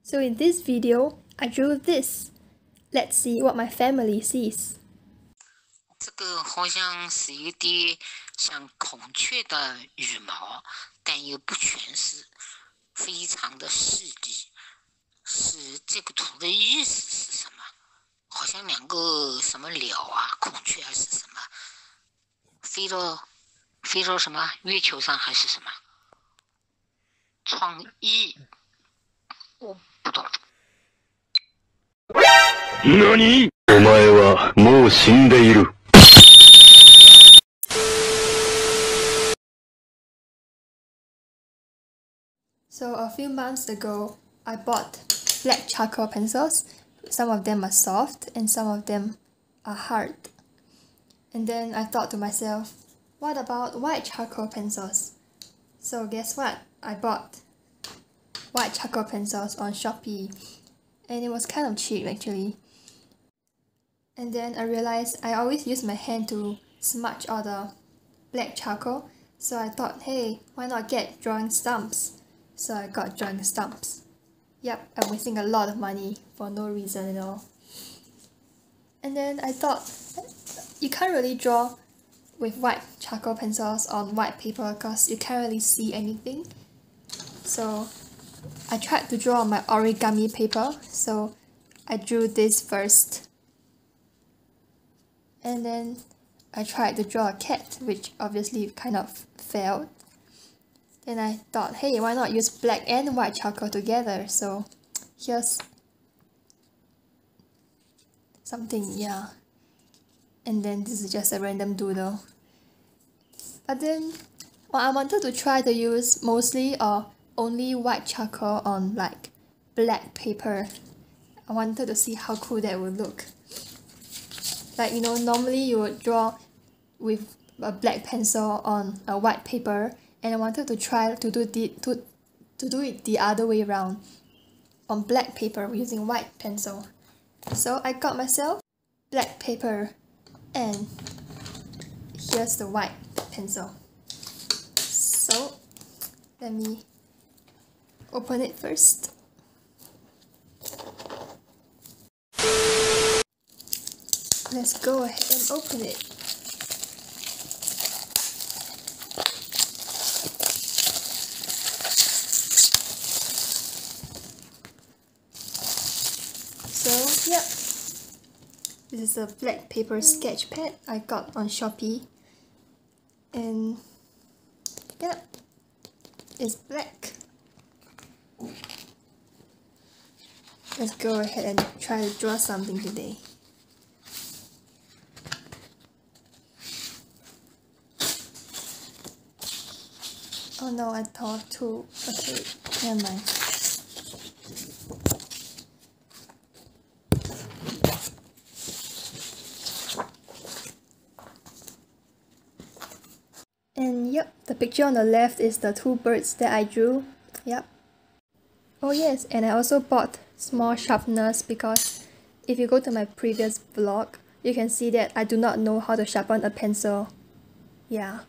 So in this video, I drew this. Let's see what my family sees. 这个好像是有点像孔雀的羽毛，但又不全是，非常的细腻。是这个图的意思是什么？好像两个什么鸟啊，孔雀还是什么，飞到什么月球上还是什么？创意，我不懂。何？お前はもう死んでいる。So a few months ago, I bought black charcoal pencils. Some of them are soft and some of them are hard. And then I thought to myself, what about white charcoal pencils? So guess what? I bought white charcoal pencils on Shopee. And it was kind of cheap actually. And then I realized I always use my hand to smudge all the black charcoal. So I thought, hey, why not get drawing stumps? So I got drawing stumps. Yep, I'm wasting a lot of money for no reason at all. And then I thought, you can't really draw with white charcoal pencils on white paper because you can't really see anything. So I tried to draw on my origami paper, so I drew this first. And then I tried to draw a cat, which obviously kind of failed. Then I thought, hey, why not use black and white charcoal together? So here's something, yeah. And then this is just a random doodle. But then I wanted to try to use mostly or only white charcoal on like black paper. I wanted to see how cool that would look. Like, you know, normally you would draw with a black pencil on a white paper, and I wanted to try to do it the other way around, on black paper using white pencil. So I got myself black paper, and here's the white pencil. So let me open it first. Let's go ahead and open it. So, yep. This is a black paper sketch pad I got on Shopee. And, yeah, it's black. Let's go ahead and try to draw something today. Oh no, I thought too. Okay, never mind. And yep, the picture on the left is the two birds that I drew. Yep. Oh yes, and I also bought small sharpeners because if you go to my previous vlog, you can see that I do not know how to sharpen a pencil. Yeah.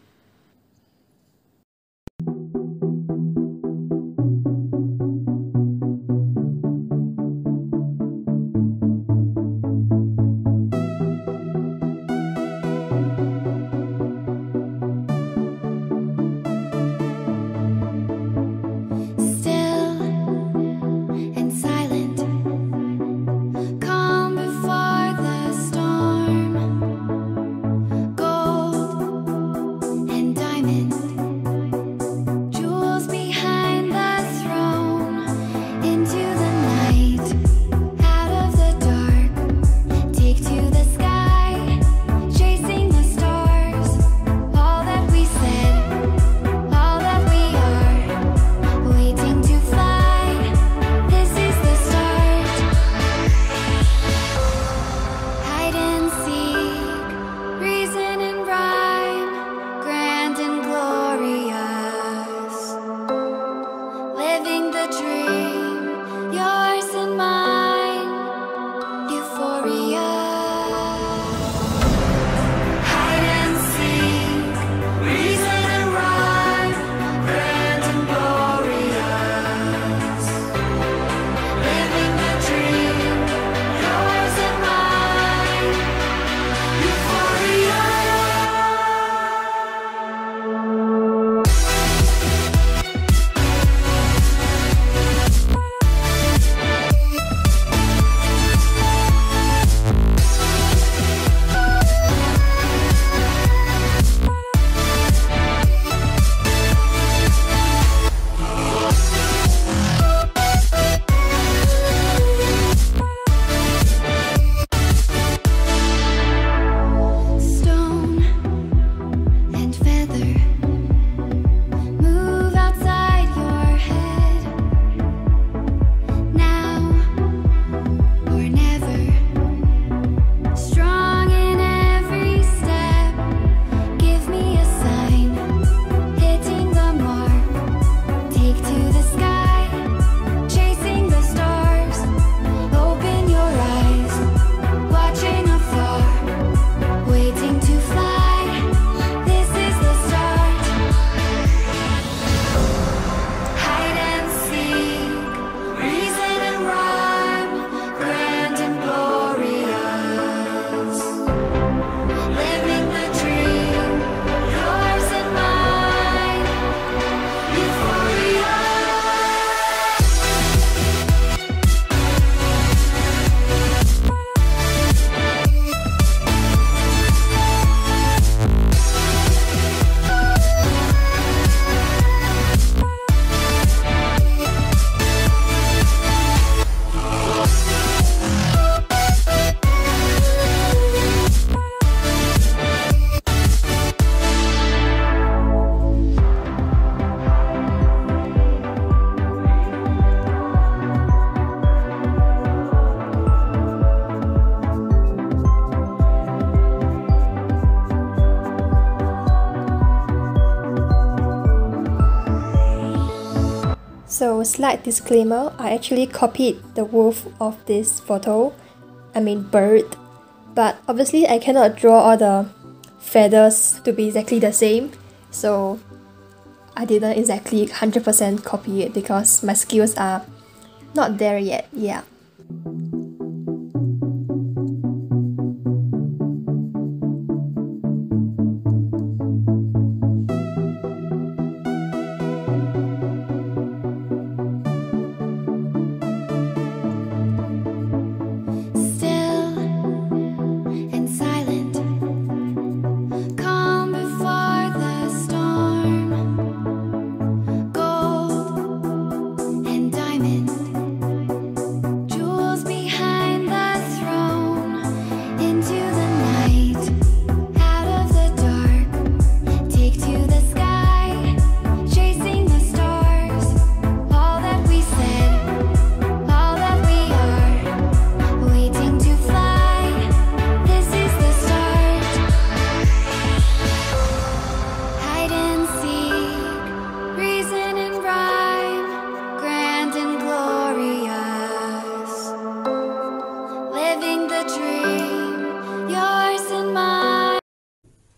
So slight disclaimer, I actually copied the wolf of this photo, bird, but obviously I cannot draw all the feathers to be exactly the same, so I didn't exactly 100% copy it because my skills are not there yet, yeah.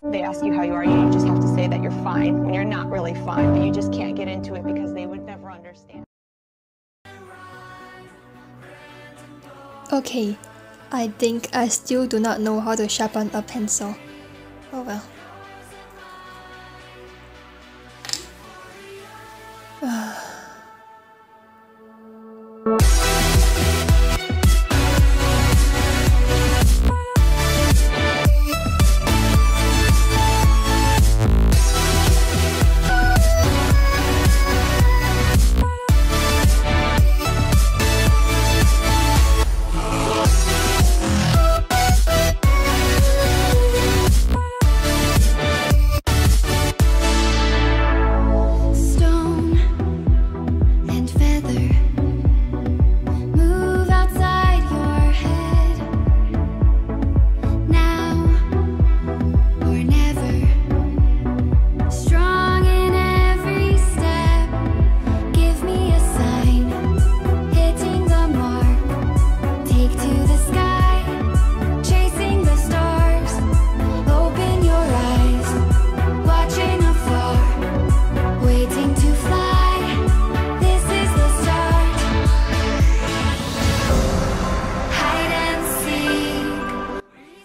They ask you how you are, you just have to say that you're fine when you're not really fine, but you just can't get into it because they would never understand. Okay, I think I still do not know how to sharpen a pencil. Oh well.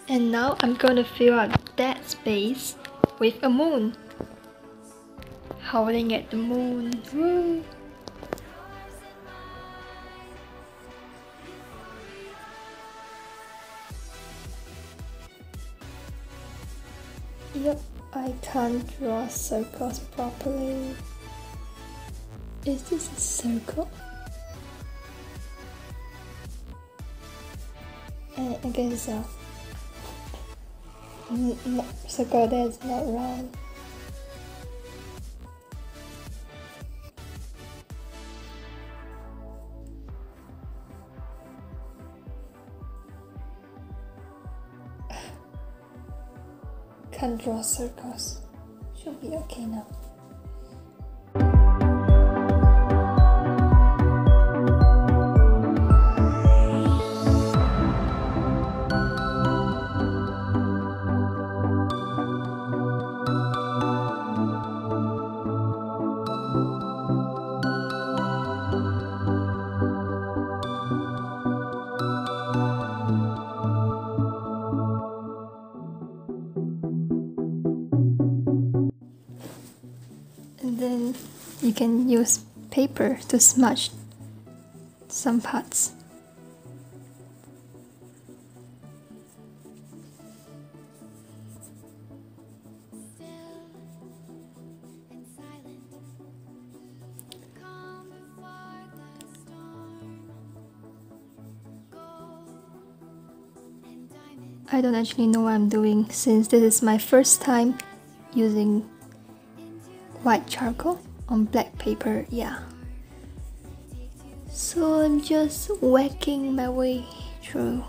And now I'm gonna fill up that space with a moon. Howling at the moon. Woo. Yep, I can't draw circles properly. Is this a circle? I guess so. No, circle there is not round. Can't draw circles. Should be okay now. And then you can use paper to smudge some parts. I don't actually know what I'm doing since this is my first time using white charcoal on black paper, yeah. So I'm just whacking my way through.